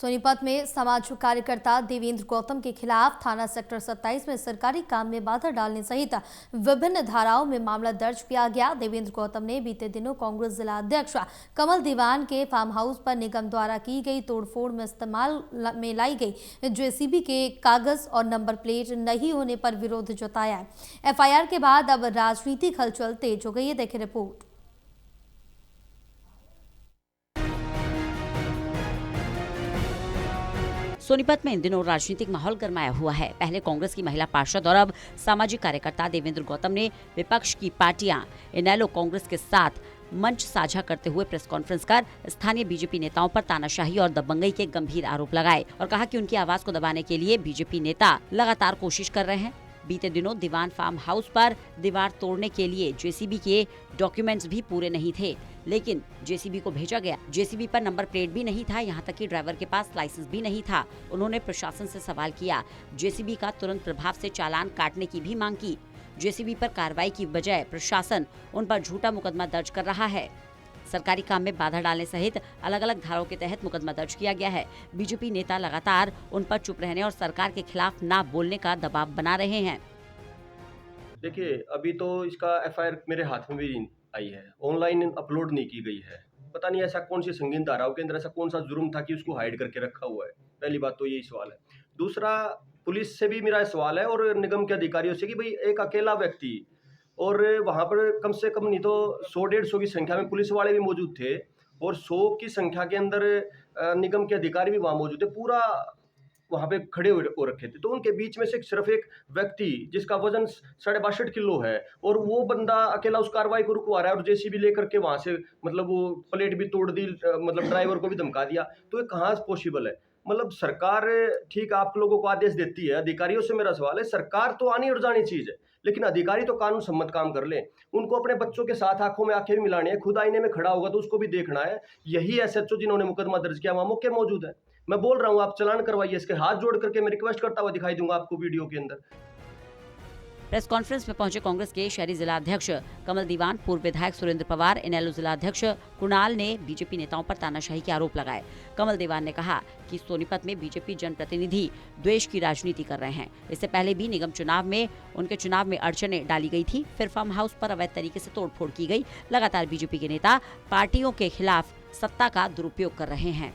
सोनीपत में समाज कार्यकर्ता देवेंद्र गौतम के खिलाफ थाना सेक्टर 27 में सरकारी काम में बाधा डालने सहित विभिन्न धाराओं में मामला दर्ज किया गया। देवेंद्र गौतम ने बीते दिनों कांग्रेस जिला अध्यक्ष कमल दीवान के फार्म हाउस पर निगम द्वारा की गई तोड़फोड़ में इस्तेमाल में लाई गई जेसीबी के कागज और नंबर प्लेट नहीं होने पर विरोध जताया है। एफआईआर के बाद अब राजनीतिक हलचल तेज हो गई है। देखें रिपोर्ट। सोनीपत में इन दिनों राजनीतिक माहौल गरमाया हुआ है। पहले कांग्रेस की महिला पार्षद और अब सामाजिक कार्यकर्ता देवेंद्र गौतम ने विपक्ष की पार्टियां इनेलो कांग्रेस के साथ मंच साझा करते हुए प्रेस कॉन्फ्रेंस कर स्थानीय बीजेपी नेताओं पर तानाशाही और दबंगई के गंभीर आरोप लगाए और कहा कि उनकी आवाज को दबाने के लिए बीजेपी नेता लगातार कोशिश कर रहे हैं। बीते दिनों दीवान फार्म हाउस पर दीवार तोड़ने के लिए जेसीबी के डॉक्यूमेंट्स भी पूरे नहीं थे, लेकिन जेसीबी को भेजा गया। जेसीबी पर नंबर प्लेट भी नहीं था, यहाँ तक कि ड्राइवर के पास लाइसेंस भी नहीं था। उन्होंने प्रशासन से सवाल किया, जेसीबी का तुरंत प्रभाव से चालान काटने की भी मांग की। जेसीबी पर कार्रवाई की बजाय प्रशासन उन पर झूठा मुकदमा दर्ज कर रहा है। सरकारी काम में बाधा डालने सहित अलग अलग धाराओं के तहत मुकदमा दर्ज किया गया है। बीजेपी नेता लगातार उन पर चुप रहने और सरकार के खिलाफ ना बोलने का दबाव बना रहे हैं। देखिए, अभी तो इसका एफआईआर मेरे हाथ में भी आई है, ऑनलाइन अपलोड नहीं की गई है। पता नहीं ऐसा कौन सी संगीन धाराओं के अंदर ऐसा कौन सा जुर्म था कि उसको हाइड करके रखा हुआ है। पहली बात तो यही सवाल है। दूसरा, पुलिस से भी मेरा सवाल है और निगम के अधिकारियों से कि भाई एक अकेला व्यक्ति और वहाँ पर कम से कम नहीं तो 100-150 की संख्या में पुलिस वाले भी मौजूद थे और 100 की संख्या के अंदर निगम के अधिकारी भी वहाँ मौजूद थे, पूरा वहाँ पे खड़े हो रखे थे। तो उनके बीच में से सिर्फ एक व्यक्ति जिसका वजन 62.5 किलो है और वो बंदा अकेला उस कार्रवाई को रुकवा रहा है और जेसीबी लेकर के वहाँ से मतलब वो प्लेट भी तोड़ दी, मतलब ड्राइवर को भी धमका दिया। तो ये कहाँ पॉसिबल है? मतलब सरकार ठीक आप लोगों को आदेश देती है। अधिकारियों से मेरा सवाल है, सरकार तो आनी और जानी चीज है, लेकिन अधिकारी तो कानून सम्मत काम कर ले। उनको अपने बच्चों के साथ आंखों में आंखें भी मिलानी है। खुद आईने में खड़ा होगा तो उसको भी देखना है। यही एसएचओ जिन्होंने मुकदमा दर्ज किया वहां मौके मौजूद है। मैं बोल रहा हूं, आप चालान करवाइए। इसके हाथ जोड़ करके मैं रिक्वेस्ट करता हुआ दिखाई दूंगा आपको वीडियो के अंदर। प्रेस कॉन्फ्रेंस में पहुंचे कांग्रेस के शहरी जिला अध्यक्ष कमल दीवान, पूर्व विधायक सुरेंद्र पवार, इनेलो जिला अध्यक्ष कुणाल ने बीजेपी नेताओं पर तानाशाही के आरोप लगाए। कमल दीवान ने कहा कि सोनीपत में बीजेपी जनप्रतिनिधि द्वेष की राजनीति कर रहे हैं। इससे पहले भी निगम चुनाव में उनके चुनाव में अड़चनें डाली गई थी, फिर फार्म हाउस पर अवैध तरीके से तोड़फोड़ की गई। लगातार बीजेपी के नेता पार्टियों के खिलाफ सत्ता का दुरुपयोग कर रहे हैं।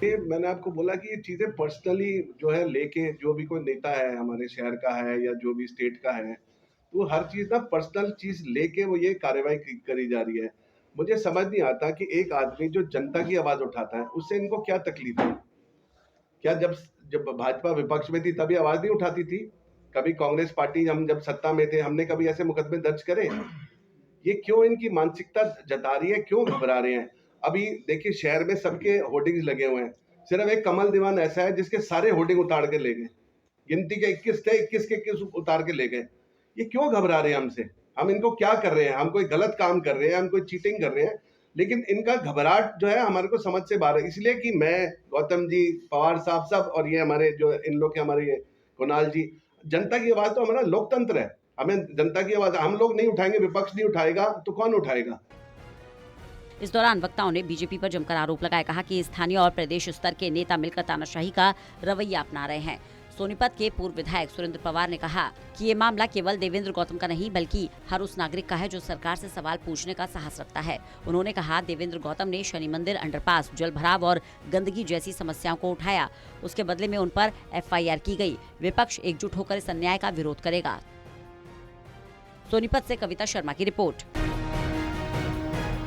मैंने आपको बोला कि ये चीजें पर्सनली जो है लेके, जो भी कोई नेता है हमारे शहर का है या जो भी स्टेट का है, तो हर चीज ना पर्सनल चीज लेके वो ये कार्रवाई करी जा रही है। मुझे समझ नहीं आता कि एक आदमी जो जनता की आवाज उठाता है उससे इनको क्या तकलीफ है? क्या जब भाजपा विपक्ष में थी तभी आवाज नहीं उठाती थी? कभी कांग्रेस पार्टी हम जब सत्ता में थे हमने कभी ऐसे मुकदमे दर्ज करे? ये क्यों इनकी मानसिकता जता रही है, क्यों घबरा रहे हैं? अभी देखिए शहर में सबके होर्डिंग्स लगे हुए हैं, सिर्फ एक कमल दीवान ऐसा है जिसके सारे होर्डिंग उतार के ले गए। गिनती के 21 थे, 21 के 21 उतार के ले गए। ये क्यों घबरा रहे हैं हमसे? हम इनको क्या कर रहे हैं? हम कोई गलत काम कर रहे हैं, हम कोई चीटिंग कर रहे हैं, लेकिन इनका घबराहट जो है हमारे को समझ से बाहर है। इसलिए कि मैं, गौतम जी, पवार साहब सब और ये हमारे जो इन लोग के हमारे ये कुणाल जी, जनता की आवाज तो हमारा लोकतंत्र है, हमें जनता की आवाज हम लोग नहीं उठाएंगे, विपक्ष नहीं उठाएगा तो कौन उठाएगा? इस दौरान वक्ताओं ने बीजेपी पर जमकर आरोप लगाया। कहा कि स्थानीय और प्रदेश स्तर के नेता मिलकर तानाशाही का रवैया अपना रहे हैं। सोनीपत के पूर्व विधायक सुरेंद्र पवार ने कहा कि ये मामला केवल देवेंद्र गौतम का नहीं बल्कि हर उस नागरिक का है जो सरकार से सवाल पूछने का साहस रखता है। उन्होंने कहा, देवेंद्र गौतम ने शनि मंदिर अंडरपास, जल भराव और गंदगी जैसी समस्याओं को उठाया, उसके बदले में उन पर एफआईआर की गई। विपक्ष एकजुट होकर इस अन्याय का विरोध करेगा। सोनीपत से कविता शर्मा की रिपोर्ट।